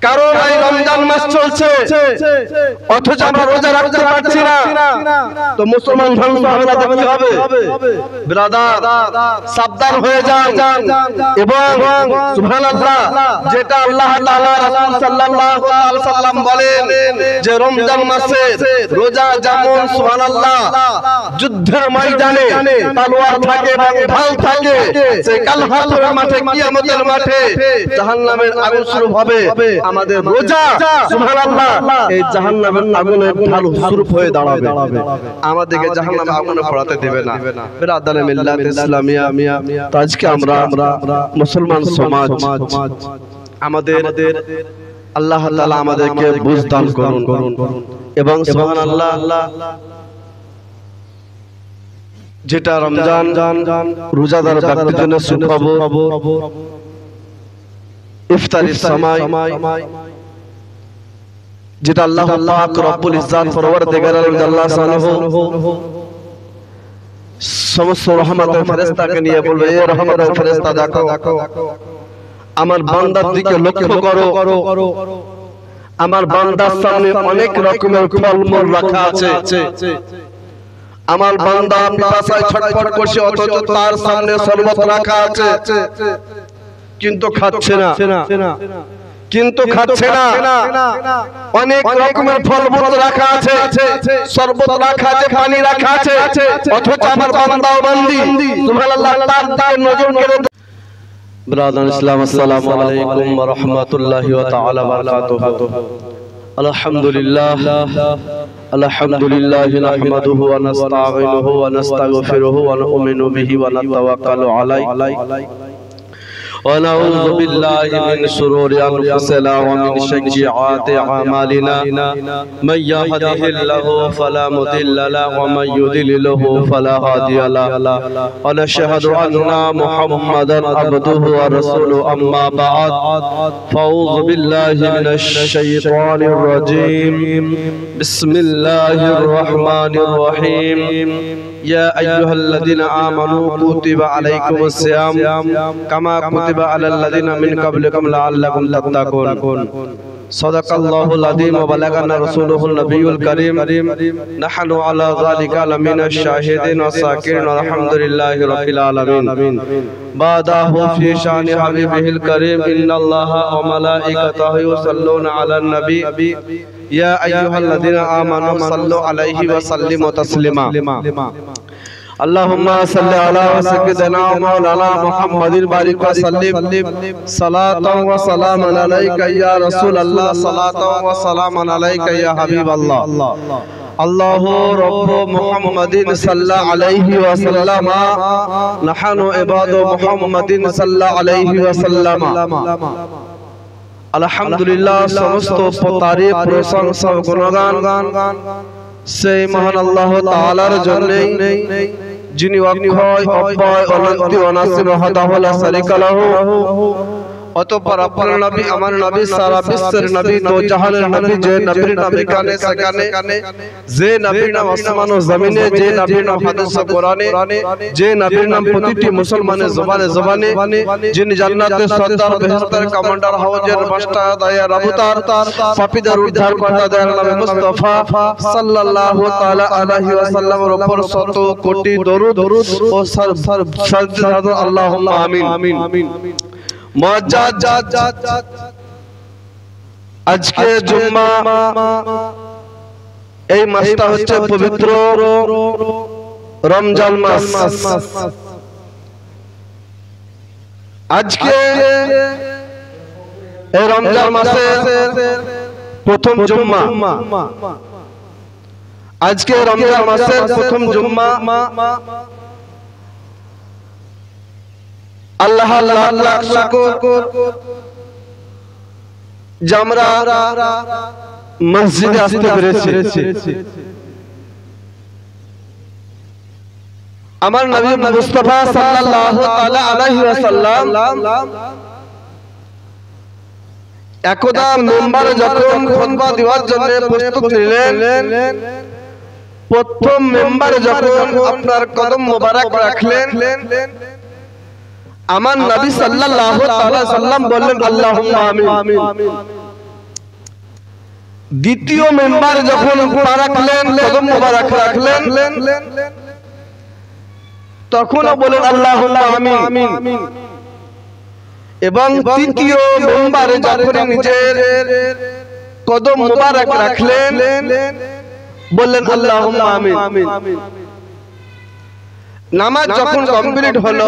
কারণ এই রমজান মাস চলছে অথচ আমরা রোজা রাখতে পারছি না, তো মুসলমান ধ্বংস হবে না, কি হবে? ব্রাদার সাবধান হয়ে যান। এবং সুবহানাল্লাহ, যেটা আল্লাহ তাআলা রাসূল সাল্লাল্লাহু আলাইহি সাল্লাম বলেন যে রমজান মাসে রোজা যেমন সুবহানাল্লাহ যুদ্ধের ময়দানে তলোয়ার থাকে এবং ঢাল থাকে, সেই কাল হাসরের মাঠে কিয়ামতের মাঠে জাহান্নামের আগুন শুরু হবে, আমাদের রোজা সুবহানাল্লাহ এই জাহান্নামের আগুনের ঢাল শুরু হয়ে দাঁড়াবে, আমাদেরকে জাহান্নামের আগুনে পড়াতে দেবে না। বিরাদারে মিল্লাত ইসলামিয়া, আজকে আমরা মুসলমান সমাজ, আমাদের আল্লাহ তাআলা আমাদেরকে বুঝ দান করুন এবং সুবহানাল্লাহ যেটা রমজান রোজাদার ব্যক্তির জন্য সুখবর, ইফতারির সময় যেটা আল্লাহ পাক রব্বুল ইজ্জাত পরওয়ারদিগার আল্লাহ সুবহানাহু সমস্ত রহমতের ফেরেশতাকে নিয়ে বলবে, এ রহমতের ফেরেশতা দেখো আমার বান্দার দিকে লক্ষ্য করো, আমার বান্দার সামনে অনেক রকমের ফলমূল রাখা আছে, আমার বান্দা পিপাসায় ছটফট করছে অথচ তার সামনে শরবত রাখা আছে, কিন্তু খাচ্ছে না, অনেক রকমের ফলমূল রাখা আছে, শরবত রাখা আছে, পানি রাখা আছে, অথচ আমার বান্দা ও বান্দি সুবহানাল্লাহ তার নজর কেড়ে। ব্রাদার ইসলাম, আসসালামু আলাইকুম ওয়া রাহমাতুল্লাহি ওয়া তাআলা ওয়া বারাকাতুহু। আলহামদুলিল্লাহ নাহমাদুহু ওয়া নাস্তাঈনুহু ওয়া নাস্তাগফিরুহু ওয়া নু'মিনু বিহি ওয়া নাতাওয়াক্কালু আলাইহি ونعوذ بالله من شرور أنفسنا ومن سيئات أعمالنا من يهده الله فلا مضل له ومن يضلل فلا هادي له ونشهد أن محمدا عبده ورسوله أما بعد فأعوذ بالله من الشيطان الرجيم بسم الله الرحمن الرحيم يا أيها الذين آمنوا كتب عليكم الصيام كما كتب على الذين من قبلكم لعلكم تتقون صدق الله العظيم وبلغنا رسوله النبي الكريم نحن على ذلك لمن الشاهدين والشاكرين والحمد لله رب العالمين بعده في شان حبيبه الكريم إن الله وملائكته يصلون على النبي يا أيها الذين آمنوا صلوا عليه وسلموا تسليما اللهم صل على سيدنا مولانا محمد بارك وسلم صلاة وسلام عليك يا رسول الله صلاة وسلام عليك يا حبيب الله الله رب محمد صلى عليه وسلم نحن عباد محمد صلى عليه وسلم আলহামদুলিল্লাহ সমস্ত তারিফ প্রশংসা গুণগান সেই মহান আল্লাহ তাআলার জন্যই যিনি অক্ষয় অব্যয় অনন্ত অনাসি ওয়াহদাহু লা শারীকা লাহু। অতঃপর আপনার নবী আমার নবী সারা বিশ্বের নবী তো জাহানের নবী, যে নবীর নাম এখানে সেখানে, যে নবীর নাম আসমান ও জমিনে, যে নবীর নাম হাদিস ও কোরআনে, যে নবীর নাম প্রতিটি মুসলমানের জবানে, যিনি জান্নাতের সর্দার, বেহেশতের কমান্ডার, হাওজের মাস্টার, দয়ার অবতার, পাপীদের উদ্ধার কর্তা দয়ার নবী মুস্তাফা সাল্লাল্লাহু তাআলা আলাইহি ওয়াসাল্লামের উপর শত কোটি দরুদ ও সালাত আল্লাহুম্মা আমিন। মুআজ্জাজ আজকে জুম্মা, এই মাসটা হচ্ছে পবিত্র রমজান মাস। আজকে এই রমজান মাসে প্রথম জুম্মা, আজকে রমজান মাসের প্রথম জুম্মা। আল্লাহ লাখ শুকর যে আমরা মসজিদে আসতে পেরেছি। আমার নবী মুস্তাফা সাল্লাল্লাহু তাআলা আলাইহি ওয়াসাল্লাম একদা মিম্বারে যখন খুতবা দেওয়ার জন্য প্রস্তুত নিলেন, প্রথম মিম্বারে যখন আপনার কদম মোবারক রাখলেন, আমার নবী সাল্লাল্লাহু তাআলা সাল্লাম বললেন আল্লাহুম্মা আমিন। দ্বিতীয় মেম্বার যখন পা রাখলেন, কদম মোবারক রাখলেন, তখনও বলেন আল্লাহুম্মা আমিন। এবং তৃতীয় মেম্বারে যখন নিজের কদম মোবারক রাখলেন, বললেন আল্লাহুম্মা আমিন। নামাজ যখন কমপ্লিট হলো,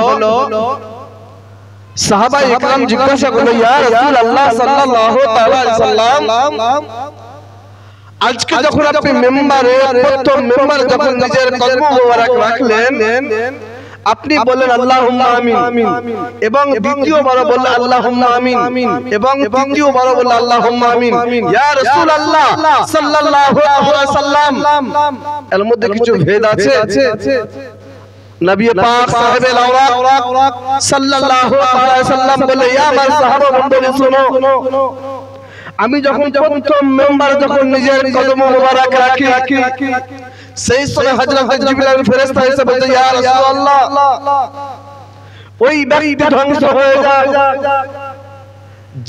সাহাবায়ে ইকরাম জিজ্ঞাসা করলো, ইয়া রাসূলুল্লাহ সাল্লাল্লাহু তাআলা আলাইহি সাল্লাম, আজকে যখন আপনি মেম্বারে প্রথম মেম্বার যখন নিজের কদম মোবারক রাখলেন, আপনি বললেন আল্লাহুম্মা আমিন, এবং দ্বিতীয়বার বললেন আল্লাহুম্মা আমিন, এবং তৃতীয়বার বললেন আল্লাহুম্মা আমিন। ইয়া রাসূলুল্লাহ সাল্লাল্লাহু আলাইহি ওয়াসাল্লাম, এর মধ্যে কিছু ভেদ আছে। নবী পাক সাহেবে আওরাক সাল্লাল্লাহু আলাইহি ওয়াসাল্লাম বলে, ইয়া আমার সাহাবা মণ্ডলী শুনো, আমি যখন প্রথম মেম্বার যখন নিজের কদম মোবারক রাখি, সেই সময় হযরত জিবরাইল ফেরেশতা এসে বলতে, ইয়া রাসূলুল্লাহ, ওই ব্যক্তি ধ্বংস হয়ে যায়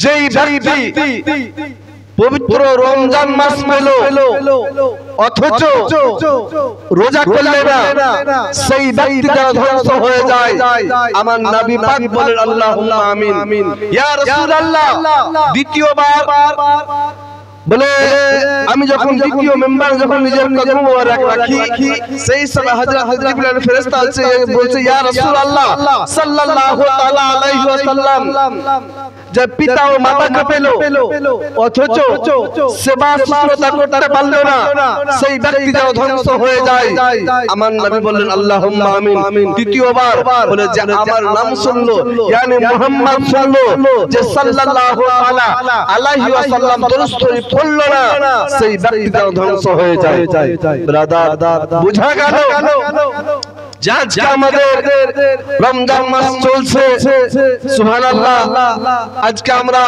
যেই ব্যক্তি পবিত্র রমজান মাস পেল অথচ রোজা করলে না, সেই ব্যক্তিটা ধ্বংস হয়ে যায়। আমার নবী পাক বলেন আল্লাহুম্মা আমিন। ইয়া রাসূলুল্লাহ, দ্বিতীয়বার বলে আমি যখন দ্বিতীয় মেম্বার যখন নিজের কদম মোবারক রাখি, সেই সময় হযরত জিবরাইল ফেরেশতা আছে বলছে, ইয়া রাসূলুল্লাহ সাল্লাল্লাহু তাআলা আলাইহি ওয়াসাল্লাম, যে পিতা ও মাতাকে পেল অথচ সেবা শুশ্রূষা করতে পারল না, সেই ব্যক্তিটাও ধ্বংস হয়ে যায়। আমার নবী বললেন আল্লাহুম্মা আমিন। তৃতীয়বার বলে যে আমার নাম শুনলো, ইয়ানি মুহাম্মদ শুনলো, যে সাল্লাল্লাহু আলাইহি ওয়াসাল্লাম দরুদ শরীফ পড়ল না, সেই ব্যক্তিটাও ধ্বংস হয়ে যায়। ব্রাদার, বুঝা গেল যে আমাদের রমজান মাস চলছে, সুবহানাল্লাহ। আজকে আমরা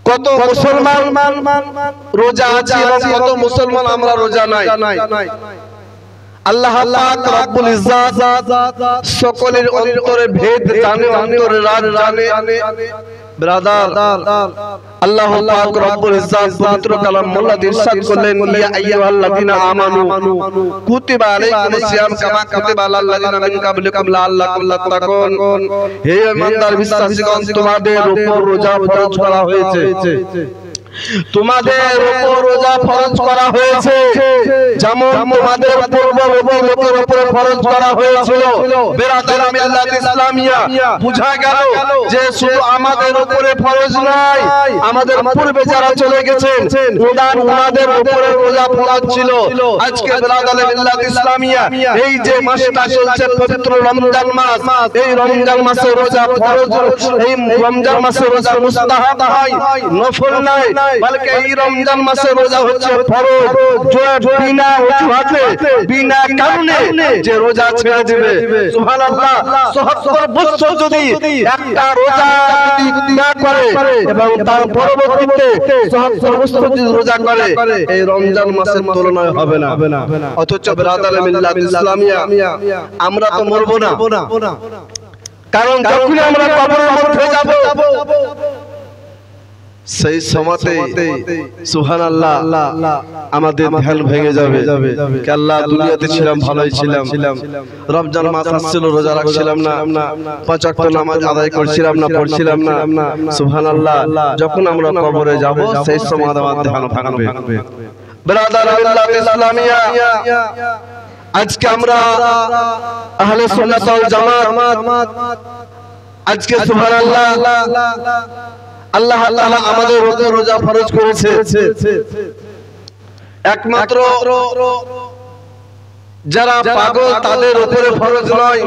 কত মুসলমান রোজা আছি এবং কত মুসলমান আমরা রোজা নাই। আল্লাহ পাক রব্বুল ইজ্জাত সকলের অন্তরে ভেদ জানে, অন্তরে রাজ জানে। ব্রাদার, আল্লাহ পাক রব্বুল ইজ্জাত পবিত্র কালাম মোল্লাদ ইরশাদ করলেন, ইয়া আইয়ুহাল্লাযিনা আমানু কুতিবা আলাইকুমুস সিয়াম কামা কুতিবা আলাল লাযিনা মিন ক্বাবলিকুম লাআল্লাকুম তাত্তাকুন। হে ঈমানদার বিশ্বাসীগণ, তোমাদের উপর রোজা ফরজ করা হয়েছে, তোমাদের উপর রোজা ফরজ করা হয়েছে, যেমন তোমাদের পূর্ববর্তী লোকের উপর ফরজ করা হয়েছিল। বেরাদার মিল্লাত ইসলামিয়া, বুঝা গেল যে শুধু আমাদের উপরে ফরজ নয়, আমাদের পূর্বে যারা চলে গেছেন ওনাদের উপরে রোজা ফরজ ছিল। আজকে বেরাদার মিল্লাত ইসলামিয়া, এই যে মাসটা চলছে পবিত্র রমজান মাস, এই রমজান মাসে রোজা ফরজ, এই রমজান মাসে রোজা মুস্তাহাব হয়, নফল নয়, বলকে এই রমজান মাসে রোজা হচ্ছে ফরজ। যে বিনা ওজুহাতে, বিনা কারণে যে রোজা ছেড়ে দিবে, সুবহানাল্লাহ, ৭০ বছর যদি একটা রোজা না করে এবং তার পরবর্তীতে ৭০ বছর যদি রোজা করে, এই রমজান মাসের তুলনায় হবে না। অথচ ব্রাদার মিল্লাত ইসলামিয়া, আমরা তো মরবো না, কারণ যখন আমরা কবরের মধ্যে যাব সেই সময়তে সুবহানাল্লাহ আমাদের ধ্যান ভেঙে যাবে। আল্লাহ দুনিয়াতে ছিলাম, ভালোই ছিলাম, রমজান মাস আসছিল, রোজা রাখছিলাম না, ৫ ওয়াক্ত নামাজ আদায় করছিলাম না, পড়ছিলাম না। সুবহানাল্লাহ, যখন আমরা কবরে যাব সেই সময় আমাদের ধ্যান ভাঙবে। ব্রাদার মিল্লাত ইসলামিয়া, আজকে আমরা আহলে সুন্নাত ওয়াল জামাত, আজকে সুবহানাল্লাহ আল্লাহ তাআলা আমাদের উপর রোজা ফরজ করেছে। একমাত্র যারা পাগল তাদের উপরে ফরজ নয়,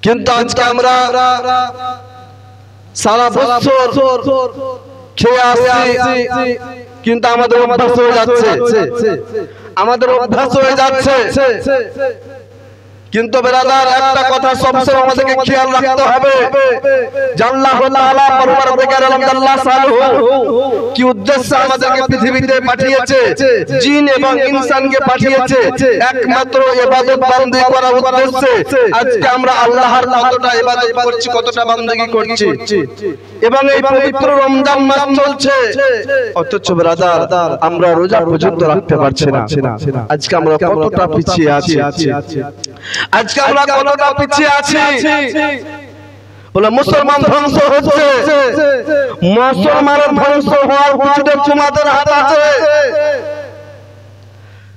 কিন্তু আজকে আমরা সারা বছর খেয়ে আসছি, কিন্তু আমাদের অভ্যাস হয়ে যাচ্ছে, কিন্তু বেরাদার একটা কথা সবসময় আমাদেরকে খেয়াল রাখতে হবে, আল্লাহ তাআলা পরওয়ারদিগার আলম জাল্লা শানুহু কি উদ্দেশ্যে আমাদেরকে পৃথিবীতে পাঠিয়েছে, জিন এবং ইনসানকে পাঠিয়েছে একমাত্র ইবাদত বান্দি করার উদ্দেশ্যে। আজকে আমরা আল্লাহর কতটা ইবাদত করছি, কতটা বান্দেগি করছি, এবং এই পবিত্র রমজান মাস চলছে, অথচ ব্রাদার আমরা রোজা পর্যন্ত রাখতে পারছি না। আজকে আমরা কতটা পিছিয়ে আছি, আজকে আমরা কতটা পিছিয়ে আছি। বলে মুসলমান ধ্বংস হচ্ছে, মুসলমানের ধ্বংস হওয়ার পিছনে তোমাদের হাত আছে।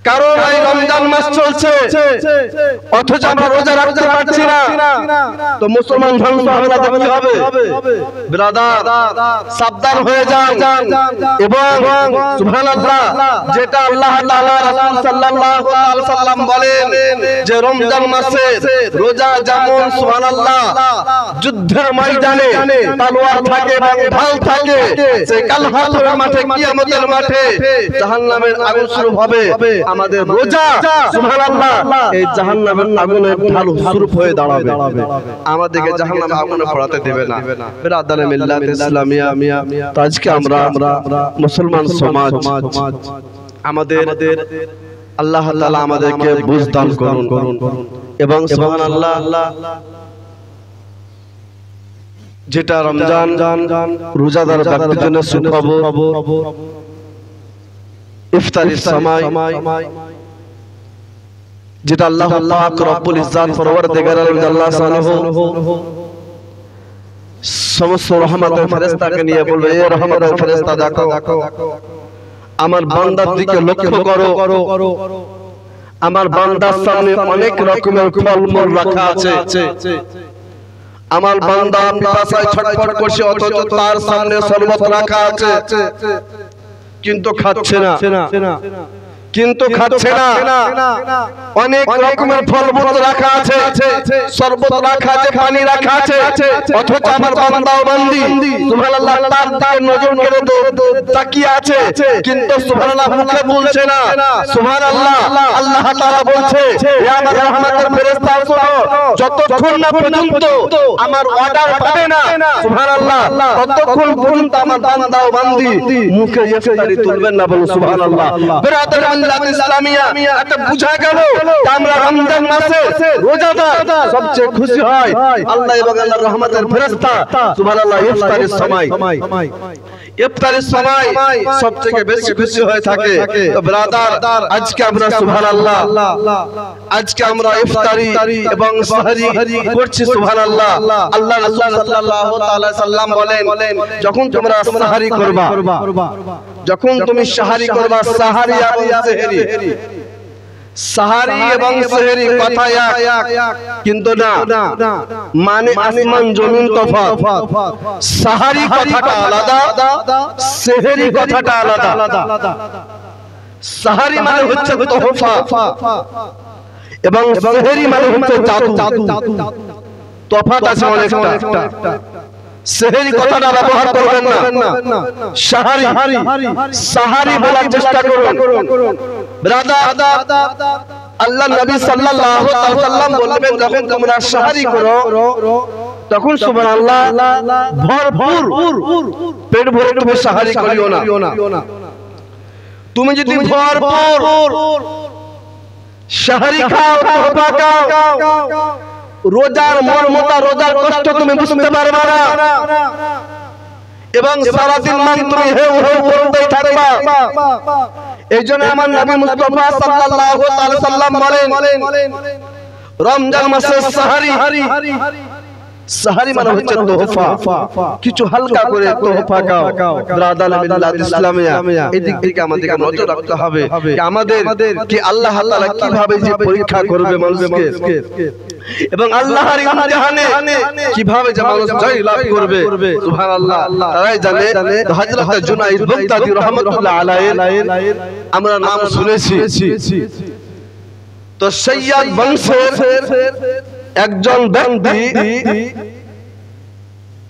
কারণ এই রমজান মাস চলছে, অথচ আমরা রোজা রাখতে পারছি না, তো মুসলমান ধ্বংস হবে না, কি হবে? ব্রাদার সাবধান হয়ে যান। এবং সুবহানাল্লাহ, যেটা আল্লাহ তাআলা রাসূল সাল্লাল্লাহু আলাইহি ওয়াসাল্লাম বলেন যে রমজান মাসে রোজা যেমন সুবহানাল্লাহ যুদ্ধের ময়দানে তলোয়ার থাকে এবং ঢাল থাকে, সেই কাল হাসরের মাঠে, কিয়ামতের মাঠে জাহান্নামের আগুন শুরু হবে। আমাদের রোজা সুবহানাল্লাহ এই জাহান্নামের আগুনের ঢাল শুরু হয়ে দাঁড়াবে, আমাদেরকে জাহান্নামের আগুনে পড়াতে দেবে না। বিরাদারে মিল্লাত ইসলামিয়া, তো আজকে আমরা মুসলমান সমাজ, আমাদের আল্লাহ তাআলা আমাদেরকে বুঝ দান করুন। এবং সুবহানাল্লাহ, যেটা রমজান রোজাদার ব্যক্তির জন্য সুখবর, ইফতারির সময়, যেটা আল্লাহ পাক রব্বুল ইজ্জাত পরওয়ারদিগার আল্লাহ সুবহানাহু সমস্ত রহমতের ফেরেশতাকে নিয়ে বলবে, এ রহমতের ফেরেশতা দেখো, আমার বান্দার দিকে লক্ষ্য করো, আমার বান্দার সামনে অনেক রকমের ফলমূল রাখা আছে, আমার বান্দা পিপাসায় ছটফট করছে, অথচ তার সামনে শরবত রাখা আছে, কিন্তু খাচ্ছে না, অনেক রকমের ফলমূল রাখা আছে, শরবত রাখা আছে, পানি রাখা আছে, অথচ আমার বান্দা ও বান্দি সুবহানাল্লাহ তার দিকে নজর করে তাকিয়ে আছে, কিন্তু সুবহানাল্লাহ মুখে বলছে না। সুবহানাল্লাহ, আল্লাহ তাআলা বলছে, হে আমার রহমতের ফেরেশতা শোনো, যতক্ষণ না পর্যন্ত আমার অর্ডার পাবে না সুবহানাল্লাহ, ততক্ষণ পর্যন্ত আমার বান্দা ও বান্দি মুখে ইফতারি তুলবেন না। বলুন সুবহানাল্লাহ। বিরাদার ইসলামিয়া, এটা বুঝা গেল আমরা রমজান মাসে রোজাদার সবচেয়ে খুশি হয় আল্লাহ এবং আল্লাহর রহমতের ফেরেশতা সুবহানাল্লাহ। ইফতারের সময় সবথেকে বেশি খুশি হয়ে থাকে। তো ব্রাদার, আজকে আমরা সুবহানাল্লাহ, আজকে আমরা ইফতারি এবং সাহরি করছি সুবহানাল্লাহ। আল্লাহ রাসূল সাল্লাল্লাহু তাআলা সাল্লাম বলেন, যখন তোমরা সাহরি করবা, যখন তুমি সাহারি করবা, সাহারি এবং সেহরি, সাহারি এবং সেহরি কথা এক, কিন্তু না, মানে আসমান জমিন তফাৎ। সাহারি কথাটা আলাদা, সেহরি কথাটা আলাদা। সাহারি মানে হচ্ছে তোহফা, এবং সেহরি মানে হচ্ছে জাদু। তফাৎ আছে অনেকটা। সেহরি কথাটা ব্যবহার করবেন না, সাহারি বলার চেষ্টা করুন। ব্রাদার, আল্লাহ নবী সাল্লাল্লাহু আলাইহি ওয়াসাল্লাম বলবেন, যখন তোমরা সাহারি করো তখন সুবহানাল্লাহ ভরপুর পেট ভরে তুমি সাহারি করিও না। তুমি যদি ভরপুর সাহারি খাও, তোহফা খাও, রোজার মর্মতা, রোজার কষ্ট তুমি বুঝতে পারবে না, এবং সারাদিন মান তুমি হেউ হেউ করতেই থাকবা। এইজন্য আমার নবী মুস্তাফা সাল্লাল্লাহু আলাইহি সাল্লাম বলেন, রমজান মাসে সাহারি মানে হচ্ছে তোহফা, কিছু হালকা করে তোহফা খাও। ব্রাদার মিল্লাত ইসলামিয়া, এই দিক থেকে আমাদেরকে নজর রাখতে হবে যে আমাদের কি আল্লাহ তাআলা কিভাবে যে পরীক্ষা করবে মানুষকে, এবং আল্লাহর ইমতিহানে কিভাবে যে মানুষ জয় লাভ করবে সুবহানাল্লাহ তারাই জানে। হযরত জুনাইদ বাগদাদী রাহমাতুল্লাহ আলাইহি আমরা নাম শুনেছি। তো সৈয়দ বংশের একজন ব্যক্তি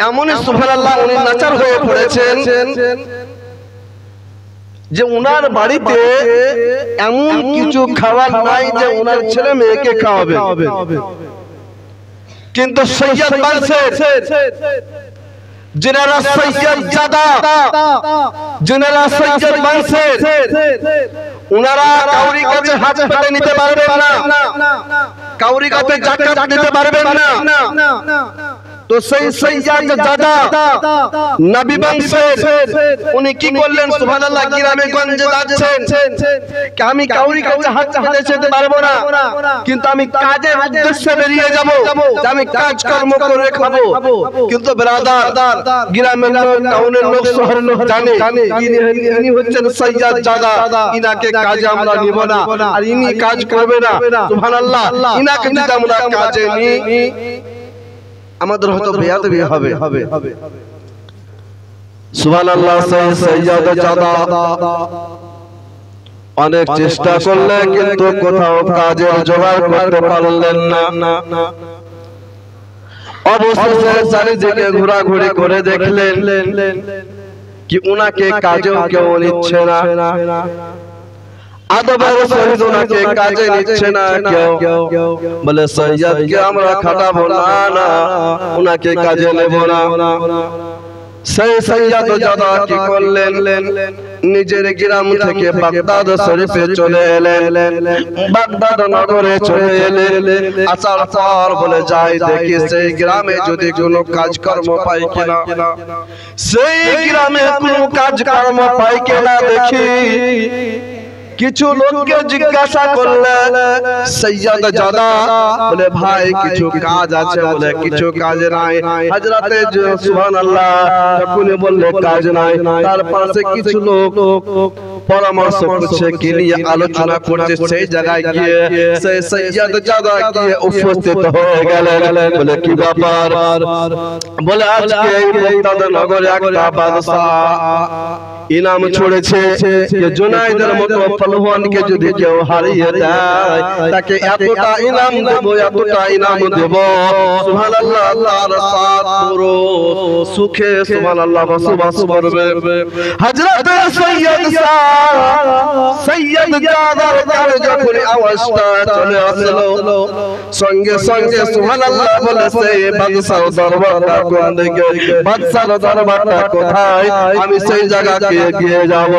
এমন সুবহানাল্লাহ উনি নাচার হয়ে পড়েছেন যে উনার বাড়িতে এমন কিছু খাবার নাই যে উনার ছেলে মেয়েকে খাওয়াবে, কিন্তু সৈয়দ বংশের जिनारा सैयद जादा जिनारा सैयद बंশের উনারা কাউরি কাছে হাত পেতে নিতে পারবেন না কাউরি কাছে যাকাত দিতে পারবেন না তো সেই সৈয়দ জাদা নবী বংশের উনি কি করলেন সুবহানাল্লাহ গ্রামে গঞ্জে যাচ্ছেন কি আমি কাউরি কাছে হাত পেতে যেতে পারবো না কিন্তু আমি কাজের উদ্দেশ্যে বেরিয়ে যাব যে আমি কাজ কর্ম করে খাবো কিন্তু ব্রাদার গ্রামের লোক টাউনের লোক শহরের লোক জানে ইনি হচ্ছেন সৈয়দ জাদা ইনাকে কাজে আমরা নিব না আর ইনি কাজ করবে না সুবহানাল্লাহ ইনাকে যদি আমরা কাজে নিই আমাদের হয়তো বেয়াদবি হবে সুবহানাল্লাহ সৈয়দ জাদা অনেক চেষ্টা করলে কিন্তু কোথাও কাজের জোগাড় করতে পারলেন না অবশেষে চারিদিকে ঘোরাঘুরি করে দেখলেন কি উনাকে কাজেও কেউ নিচ্ছে না আদবের সহিত উনাকে কাজে নিচ্ছে না কেউ বলে সৈয়দকে আমরা খাটাবো না উনাকে কাজে নেব না সেই সৈয়দ জাদা কি করলেন নিজের গ্রাম থেকে বাগদাদ শরীফে চলে এলেন বাগদাদ নগরে চলে এলেন আসার পর বলে যাই দেখি সেই গ্রামে যদি কোনো কাজকর্ম পাই কিনা সেই গ্রামে কোনো কাজকর্ম পাই কিনা দেখি কিছু লোককে জিজ্ঞাসা করলেন সৈয়দ জাদা বলে ভাই কিছু কাজ আছে বলে কিছু কাজ নাই হযরতে সুবহানাল্লাহ যখন বললে কাজ নাই তার পাশে কিছু লোক পরামর্শ করছে কি নিয়ে আলোচনা করছে সেই জায়গায় গিয়ে সেই সৈয়দ জাদা গিয়ে উপস্থিত হয়ে গেলেন বলে কি ব্যাপার বলে আজকে এই বাগদাদ নগরে একটা বাদশা ইনাম ছড়েছে যে জুনাইদের মতো ফলওয়ানকে যদি কেউ হারিয়ে দেয় তাকে এতটা ইনাম দেব সুবহানাল্লাহ আল্লাহর সাথ পুরো সুখে সুবহানাল্লাহ বসবাস করবে হযরত সৈয়দ জাদার কানে যখন আওয়াজটা চলে আসলো সঙ্গে সঙ্গে সুবহানাল্লাহ বলে সেই বাদশার দরবারটা কোন দিকে বাদশার দরবারটা কোথায় আমি সেই জায়গায় এগিয়ে যাব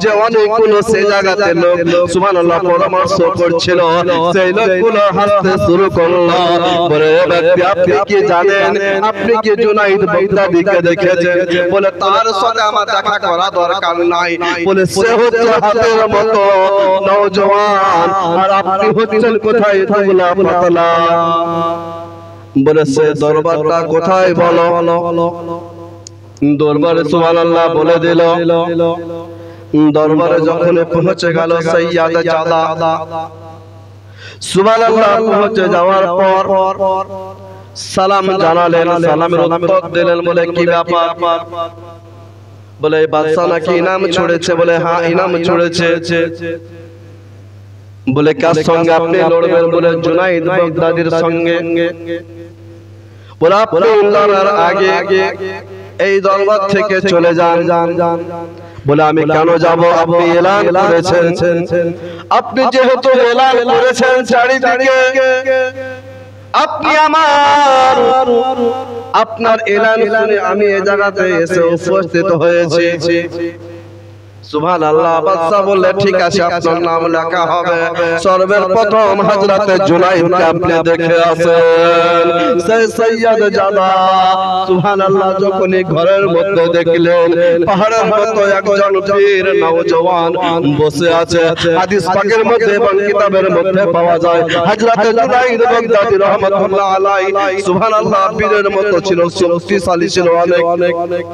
যে অনেকগুলো সেই জায়গাতে লোক সুবহানাল্লাহ পরামর্শ করছিল সেই লোকগুলো হাসতে শুরু করলো বলে ব্যক্তি আপনি কি জানেন আপনি কি জুনাইদ বাগদাদিকে দেখেছেন বলে তার সাথে আমার দেখা করা দরকার নাই বলে সে হচ্ছে হাতের মতো নওজওয়ান আর আপনি হচ্ছেন কোথায় দুবলা পাতলা বলে সে দরবারটা কোথায় বলো দরবারে সুবহানাল্লাহ বলে দিল দরবারে যখন পৌঁছে গেল সৈয়দ জাদা সুবহানাল্লাহ পৌঁছে যাওয়ার পর সালাম জানালেন সালামের উত্তর দিলেন বলে কি ব্যাপার বলে বাদশা নাকি ইনাম ছড়েছে বলে হ্যাঁ ইনাম ছড়েছে বলে কার সঙ্গে আপনি লড়বেন বলে জুনাইদ বাগদাদির সঙ্গে বলে আপনি লড়ার আগে এই দরবার থেকে চলে যান বলে আমি কেন যাব আপনি এলান করেছেন আপনি যেহেতু এলান করেছেন চারিদিকে আপনি আপনার এলান শুনে আমি এই জায়গাতে এসে উপস্থিত হয়েছি সুবহানাল্লাহ বাদশা বললে ঠিক আছে আপনার নাম লেখা হবে সর্বপ্রথম হযরতে জুনাইদকে আপনি দেখে আসেন সেই সৈয়দ জাদা সুবহানাল্লাহ যখন ঘরের মধ্যে দেখলেন পাহাড়ের মতো একজন বীর নওজওয়ান বসে আছে হাদিস পাকের মধ্যে এবং কিতাবের মধ্যে পাওয়া যায় হযরতে জুনাইদ বাগদাদি রাহমাতুল্লাহ আলাইহি সুবহানাল্লাহ বীরের মতো ছিল শক্তিশালী ছিল অনেক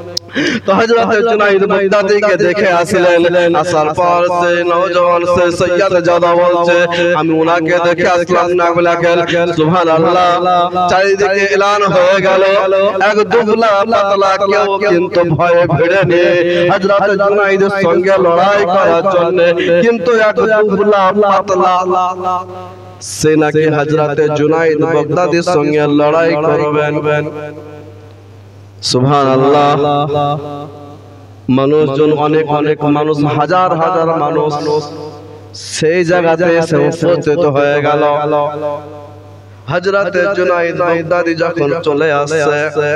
তো হযরতে জুনাইদ বাগদাদিকে দেখে আসলেন আসার পর সে নওজওয়ান সে সৈয়দ জাদা বলছে আমি উনাকে দেখে আসলাম না বলেন সুবহানাল্লাহ চারিদিকে এলান হয়ে গেল এক দুবলা পাতলা কেউ কিন্তু ভয়ে ভিড়ে নিয়ে হযরত জুনাইদের সঙ্গে লড়াই করার জন্য কিন্তু এক দুবলা পাতলা সে নাকি হযরতে জুনাইদ বাগদাদির সঙ্গে লড়াই করবেন সুবহানাল্লাহ মানুষজন অনেক মানুষ হাজার হাজার মানুষ সেই জায়গাতে এসে উপস্থিত হয়ে গেল হযরতে জুনাইদ বাগদাদি যখন চলে আসছে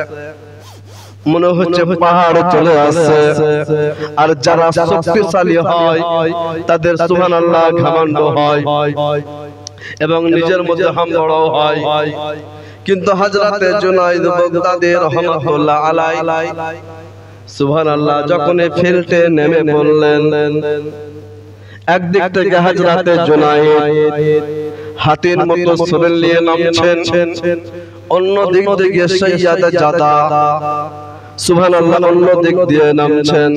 মনে হচ্ছে পাহাড় চলে আসছে। আর যারা শক্তিশালী হয় তাদের সুবহানাল্লাহ ঘমন্ড হয় এবং নিজের মধ্যে হামবড় হয়। কিন্তু হযরতে জুনাইদ বাগদাদী রাহমাতুল্লাহ আলাইহি সুবহানাল্লাহ যখন এই ফিল্ডে নেমে পড়লেন, একদিক থেকে হযরতে জুনাইদ হাতির মতো শরীর নিয়ে নামছেন, অন্য দিক থেকে সাইয়্যিদ জাদা সুবহানাল্লাহ অন্য দিক দিয়ে নামছেন।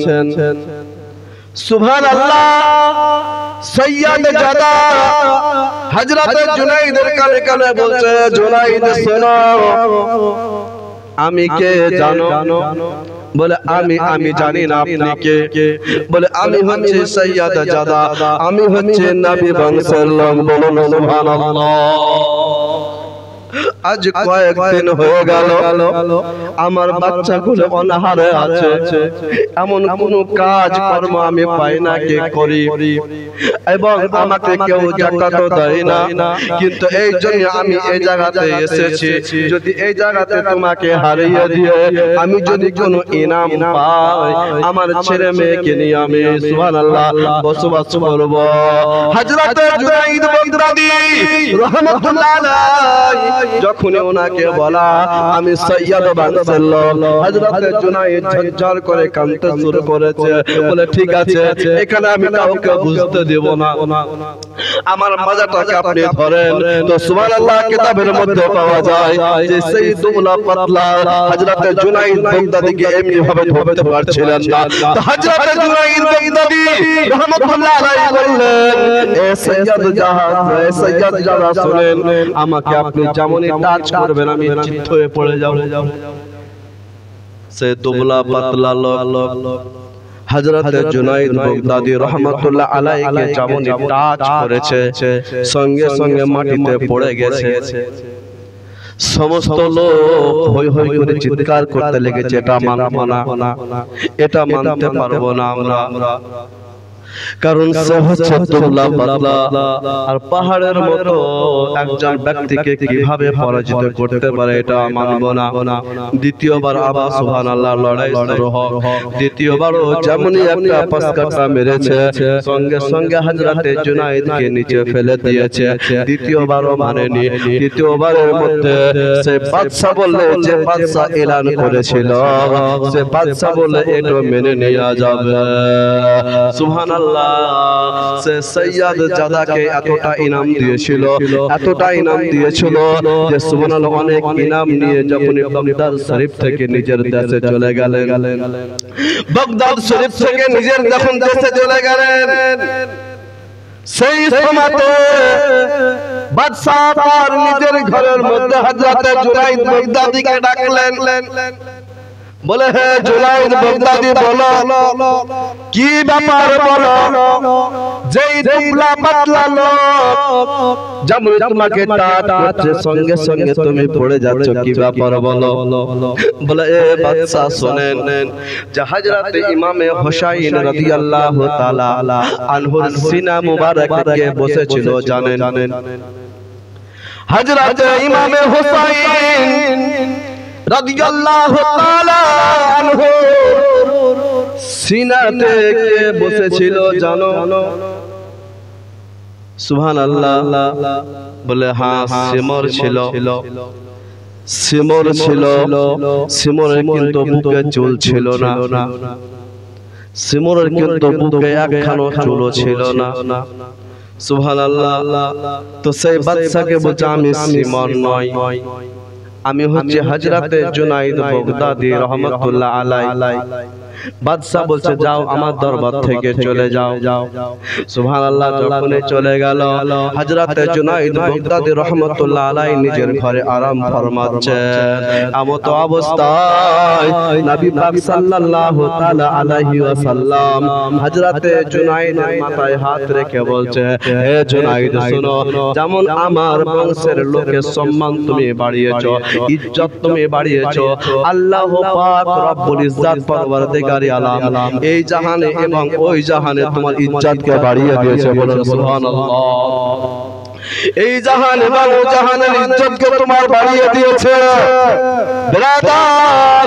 সুবহানাল্লাহ সাইয়্যিদ জাদা হযরতে জুনাইদের কানে কানে বলছে, জুনাইদ শোনো, আমি কে জানো? বলে আমি জানি না আপনি কে? বলে আমি হচ্ছে সাইয়্যিদ জাদা, আমি হচ্ছে নবী বংশের লোক। বলুন সুবহানাল্লাহ। আজ কয়েকদিন হয়ে গেল আমার বাচ্চাগুলো অনাহারে আছে, এমন কোন কাজ কর্ম আমি পাই না কে করি, এবং আমাকে কেউ যাকাত দেয় না। কিন্তু এই জন্য আমি এই জায়গাতে এসেছি, যদি এই জায়গাতে তোমাকে হারিয়ে দিয়ে আমি যদি কোনো ইনাম পাই, আমার ছেলে মেয়েকে নিয়ে আমি সুবহানাল্লাহ বসবাস করব। হযরতে জুনাইদ বাগদাদী রাহমাতুল্লাহ আলাইহি যখন ওনাকে বলা আমি সাইয়্যিদ বংশের লোক, হযরতে জুনাইদ ঝরঝর করে কাঁদতে শুরু করেছে। বলে ঠিক আছে, এখানে আমি কাউকে বুঝতে দেব না, আমার মাজাটাকে আপনি ধরেন। তো সুবহানাল্লাহ কিতাবের মধ্যে পাওয়া যায় যে সেই দুবলা পাতলা হযরতে জুনাইদ বাগদাদীকে এমনি ভাবে ধরতে পারছিলেন না। তো হযরতে জুনাইদ বাগদাদী রাহমাতুল্লাহ আলাইহি বললেন, এ সাইয়্যিদ জাদা শুনেন, আমাকে আপনি যেমনই টাচ করবেন আমি চিত্ত হয়ে পড়ে যাব। সে দুবলা পাতলা লোক হযরতে জুনাইদ বাগদাদী রাহমাতুল্লাহ আলাইহিকে যেমনই টাচ করেছে, সঙ্গে সঙ্গে মাটিতে পড়ে গেছে। সমস্ত লোক হই হই করে চিৎকার করতে লেগেছে, এটা মানবো না, এটা মানতে পারবো না আমরা, কারণ সে হচ্ছে দুবলা পাতলা। আর পাহাড়ের মতো একজন ব্যক্তিকে কিভাবে পরাজিত করতে পারে এটা মানব না। দ্বিতীয়বার আবার সুবহানাল্লাহ লড়াই শুরু হয়। দ্বিতীয়বারও যেমনই একটা পাসকাটা মেরেছে, সঙ্গে সঙ্গে হযরতে জুনাইদকে নিচে ফেলে দিয়েছে। দ্বিতীয়বারও মানেনি। তৃতীয়বারের মধ্যে সে বাদশা বললে, যে বাদশা এলান করেছিল, সে বাদশা বলে এটা মেনে নেওয়া যাবে। সুবহানাল্লাহ। সে সাইয়্যিদ জাদাকে এতটা ইনাম দিয়েছিল, এতটা ইনাম দিয়েছিল যে সুবহানাল্লাহ অনেক ইনাম নিয়ে যখন বাগদাদ শরীফ থেকে নিজের দেশে চলে গেলেন, বাগদাদ শরীফ থেকে নিজের যখন দেশে চলে গেলেন, সেই সময়তে বাদশা তার নিজের ঘরের মধ্যে হযরতে জুনাইদ বাগদাদীকে ডাকলেন। বলে, হে জুনাইদ বাগদাদী বলো, কি ব্যাপার বলো, যেই দুবলা পাতলা লোক যেমন তোমাকে টাচ করছে, সঙ্গে সঙ্গে তুমি পড়ে যাচ্ছ, কি ব্যাপার বলো? বলে, এ বাদশা শুনেন, যে হযরতে ইমামে হুসাইন রাদিয়াল্লাহু তাআলা আনহুর সিনা মুবারকে বসেছিল, জানেন? হযরতে ইমামে হুসাইন রাদিয়াল্লাহু তাআলা আনহু সিনাতে কে বসেছিল জানো? সুবহানাল্লাহ। বলে, হ্যাঁ, সিমর ছিল। সিমর ছিল, সিমরের কিন্তু বুকে চুল ছিল না, সিমরের কিন্তু বুকে একখানো চুলও ছিল না। সুবহানাল্লাহ। তো সেই বাদশাকে বলছে, আমি সিমর নই, আমি হচ্ছে হযরতে জুনাইদ বাগদাদী রাহমাতুল্লাহ আলাইহি। বাদশা বলছে, যাও আমার দরবার থেকে চলে যাও। সুবহানাল্লাহ। যখনই চলে গেল, হযরতে জুনাইদ বাগদাদী রাহমাতুল্লাহ আলাইহি নিজের ঘরে আরাম ফরমাচ্ছেন। এমত অবস্থায় নবী পাক সাল্লাল্লাহু তাআলা আলাইহি ওয়াসাল্লাম হযরতে জুনাইদের মাথায় হাত রেখে বলছে, হে জুনাইদ শোনো, যেমন আমার বংশের লোকের সম্মান তুমি বাড়িয়েছো, ইজ্জত তুমি বাড়িয়েছো, আল্লাহ পাক রব্বুল ইজ্জত পরওয়ারদিগার আলাম এই জাহানে এবং ওই জাহানে তোমার ইজ্জতকে বাড়িয়ে দিয়েছে। বলুন সুবহানাল্লাহ। এই জাহান এবং ও জাহানের ইজ্জতকে তোমার বাড়িয়ে দিয়েছে ব্রাদার।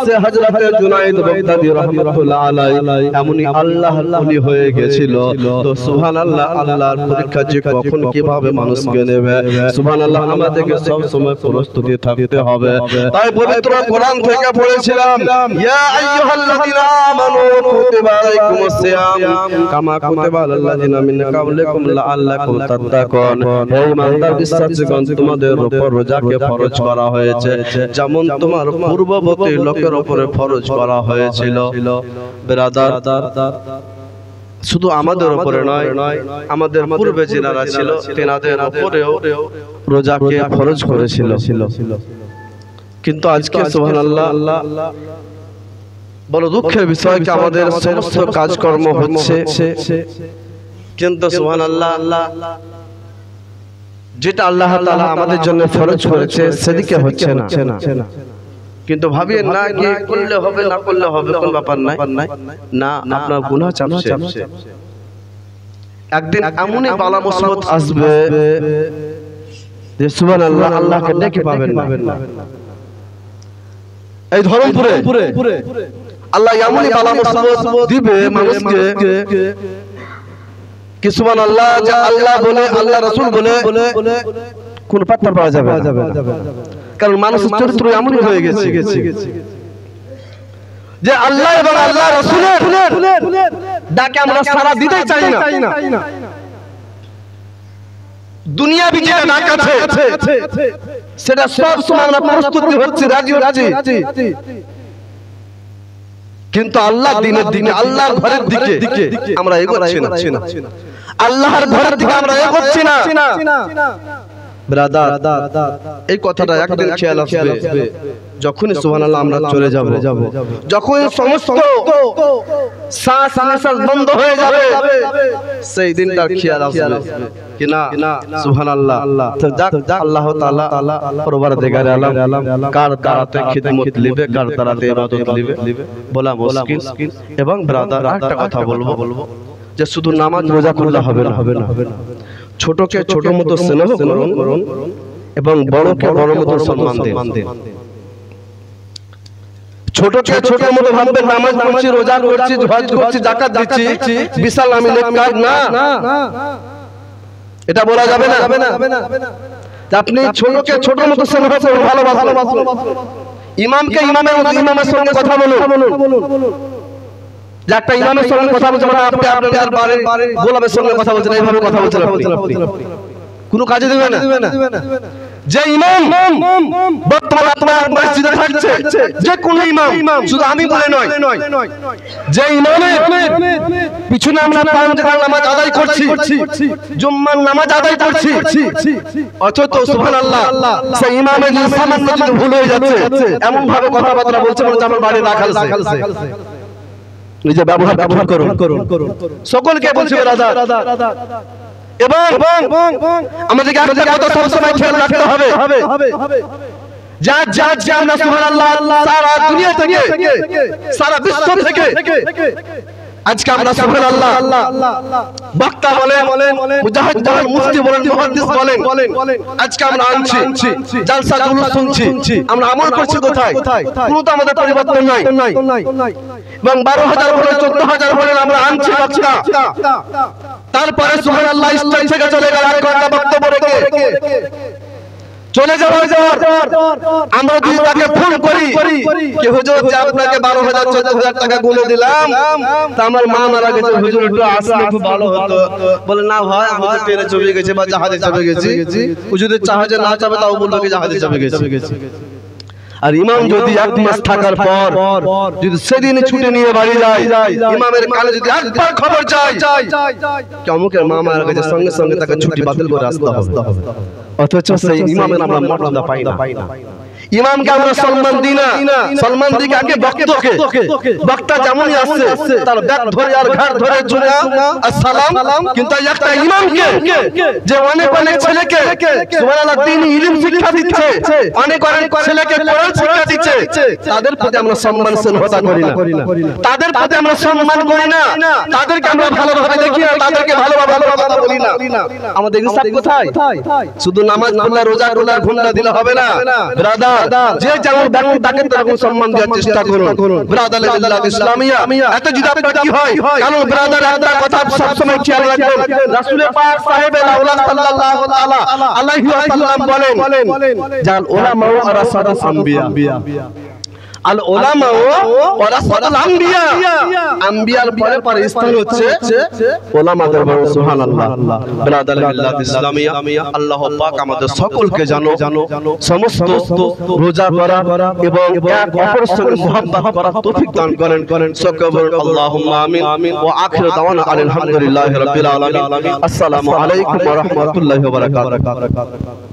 সে হযরতে জুনায়েদ বাগদাদী রাহমাতুল্লাহ আলাইহি এমনই আল্লাহর ওলি হয়ে গিয়েছিল। তো সুবহানাল্লাহ, আল্লাহর পরীক্ষা যে কখন কিভাবে মানুষকে নেবে, সুবহানাল্লাহ, আমাদেরকে সব সময় প্রস্তুতি থাকতে হবে। তাই পবিত্র কোরআন থেকে পড়েছিলাম, ইয়া আইয়ুহাল্লাযীনা আমানু কুতিবা আলাইকুমুস সিয়াম কামা কুতিবা আলাল লাযীনা মিন ক্বাবলিকুম লাআল্লাকুম তাত্তাকুন। হে ঈমানদার বিশ্বাসীগণ, তোমাদের উপর রোজাকে ফরজ করা হয়েছে যেমন তোমার পূর্ববর্তী লোকের উপরে ফরজ করা হয়েছিল। ব্রাদার, শুধু আমাদের উপরে নয়, আমাদের পূর্বে যারা ছিল তেনাদের উপরেও রোজাকে ফরজ করেছিল। কিন্তু আজকে সুবহানাল্লাহ, বড় দুঃখের বিষয় কি আমাদের সমস্ত কাজকর্ম হচ্ছে, কিন্তু সুবহানাল্লাহ যেটা আল্লাহ তাআলা আমাদের জন্য ফরজ করেছে সেদিকে হচ্ছে না। কিন্তু ভাবিয়ে না কি করলে হবে না করলে হবে, কোন ব্যাপার নাই না, আপনার গুনাহ চাপছে। একদিন এমনই বালা মুসিবত আসবে যে সুবহানাল্লাহ আল্লাহকে ডেকে পাবেন না। এই ধরমপুরে আল্লাহ এমনই বালা মুসিবত দিবে মানুষকে কি সুবহানাল্লাহ, যে আল্লাহ বলে আল্লাহ রাসূল বলে কোন পাত্তা পাওয়া যাবে না। কারণ মানুষের চরিত্র এমনই হয়ে গেছে যে আল্লাহ এবং আল্লাহ রাসূলের ডাকে আমরা সাড়া দিতে চাই না। দুনিয়াবি যেটা ডাক আছে সেটা সব সময় আমরা প্রস্তুতি হচ্ছে, রাজি হচ্ছি, কিন্তু আল্লাহ দিনের দিকে, আল্লাহর ঘরের দিকে আমরা এগোচ্ছি না। আল্লাহর ঘরের দিকে আমরা এগোচ্ছি না। ব্রাদার, এই কথাটা একদিন খেয়াল আসবে যখনই সুবহানাল্লাহ আমরা চলে যাব, যখন সমস্ত শ্বাস নিঃশ্বাস বন্ধ হয়ে যাবে, সেই দিনটার খেয়াল আসবে কি না সুবহানাল্লাহ। তো যাক, আল্লাহ তাআলা পরওয়ারদিগার আলম কার দ্বারাতে খিদমত লিবে, কার দ্বারাতে ইবাদত লিবে বলা মুশকিল। এবং ব্রাদার, একটা কথা বলবো যে শুধু নামাজ রোজা করলে হবে না। ছোটকে ছোট মতো স্নেহ করুন এবং বড়কে বড় মতো সম্মান দিন। ছোটকে ছোট মতো ভাববেন নামাজ পড়ছি, রোজা করছি, হজ করছি, যাকাত দিচ্ছি, বিশাল আমি নেক কাজ না, এটা বলা যাবে না। আপনি ছোটকে ছোট মতো স্নেহ করুন, ভালোবাসুন। ইমামকে ইমামের সঙ্গে কথা বলুন। যে একটা ইমামের সঙ্গে কথা বলছেন মানে আপনি আপনার বাড়ির গোলামের সঙ্গে কথা বলছেন, এইভাবে কথা বলছেন আপনি, কোনো কাজে দেবে না। যে ইমাম বর্তমানে আপনার মসজিদে থাকছে, যে কোন ইমাম, শুধু আমি বলে নয়, যে ইমামের পিছনে আমরা পাঁচ নামাজ আদায় করছি, জুম্মার নামাজ আদায় করছি, অথচ সুবহানাল্লাহ সেই ইমামের সামান্য যদি ভুল হয়ে যাচ্ছে এমন ভাবে কথাবার্তা বলছে মনে হচ্ছে আমার বাড়ি রাখালছে। নিজে ব্যবহার করুন। সকলকে বলছি ব্রাদার, এবং আমাদেরকে একটা কথা সবসময় খেয়াল রাখতে হবে, যা আমরা সুবহানাল্লাহ সারা দুনিয়া থেকে, সারা বিশ্ব থেকে আজকে আমরা সুবহানাল্লাহ বক্তা বলেন, মুজাহিদ বলেন, মুফতি বলেন, মুহাদ্দিস বলেন, আজকে আমরা আনছি, জালসা জুলুস শুনছি, আমরা আমল করছি কোথায়? কোনো তো আমাদের পরিবর্তন নাই। এবং 12,000 বলেন, 14,000 বলেন, আমরা আনছি বাচ্চা। তারপরে সুবহানাল্লাহ স্টেজ থেকে চলে গেল, আর ঘন্টা বক্তব্য রেখে চলে যাওয়ার আমরা যদি তাকে ফোন করি কি হুজুর যে আপনাকে 12,000 14,000 টাকা গুনে দিলাম, তা আমার মা মারা গেছে, হুজুর একটু আসলে খুব ভালো হতো। বলে না ভাই, আমি তো ট্রেনে চলে গেছি বা জাহাজে চলে গেছি। হুজুর জাহাজে না যাবে তাও বলবো কি জাহাজে চলে গেছি। আর ইমাম যদি এক মাস থাকার পর যদি সেদিন ছুটে নিয়ে বাড়ি যায়, ইমামের কানে যদি একবার খবর যায় কি অমুকের মা মারা গেছে, সঙ্গে সঙ্গে তাকে ছুটি বাতিল করে আসতে হবে। অথচ সেই ইমামের আমরা মর্যাদা পাই না। ইমামকে আমরা সম্মান দিই না, সম্মান দিই আগে বক্তাকে। বক্তা যেমনই আসছে তার ব্যাগ ধরে আর ঘাট ধরে জুনা আসসালাম, কিন্তু একটা ইমামকে যে অনেক অনেক ছেলেকে সুবহানাল্লাহ দ্বীন ইলম শিক্ষা দিচ্ছে, অনেক অনেক ছেলেকে কোরআন শিক্ষা দিচ্ছে, তাদের প্রতি আমরা সম্মানশীল হতা করি না, তাদের প্রতি আমরা সম্মান করি না, তাদেরকে আমরা ভালোভাবে দেখি না, তাদেরকে ভালোভাবে কথা বলি না। আমাদের ইনসাফ কোথায়? শুধু নামাজ পড়লে রোজা করলে ঘুমটা দিলে হবে না ব্রাদার, যে যেমন ব্যক্তি তাকে তেমন সম্মান দেওয়ার চেষ্টা করুন ব্রাদার। ইসলামিয়া এত যদি আপনার কি হয়, কারণ ব্রাদার একটা কথা সব সময় খেয়াল রাখবেন, রাসূল পাক সাহেবে আওলাদ সাল্লাল্লাহু তাআলা আলাইহি ওয়াসাল্লাম বলেন জান উলামা ওয়ারাসাতুল আম্বিয়া, আল উলামা ওয়ারাসাতুল আম্বিয়া, আম্বিয়ার পরে পরে স্থান হচ্ছে উলামাদের। বড় সুবহানাল্লাহ। ব্রাদার বিল্লাহ ইসলামিয়া, আল্লাহ পাক আমাদের সকলকে জানো সমস্ত রোজা করা এবং এক অপরের সঙ্গে মুহাব্বত করার তৌফিক দান করেন। সকল আল্লাহুম্মা আমিন। ওয়া আখিরু দাওয়ানা আলহামদুলিল্লাহি রাব্বিল আলামিন। আসসালামু আলাইকুম ওয়া রাহমাতুল্লাহি ওয়া বারাকাতুহু।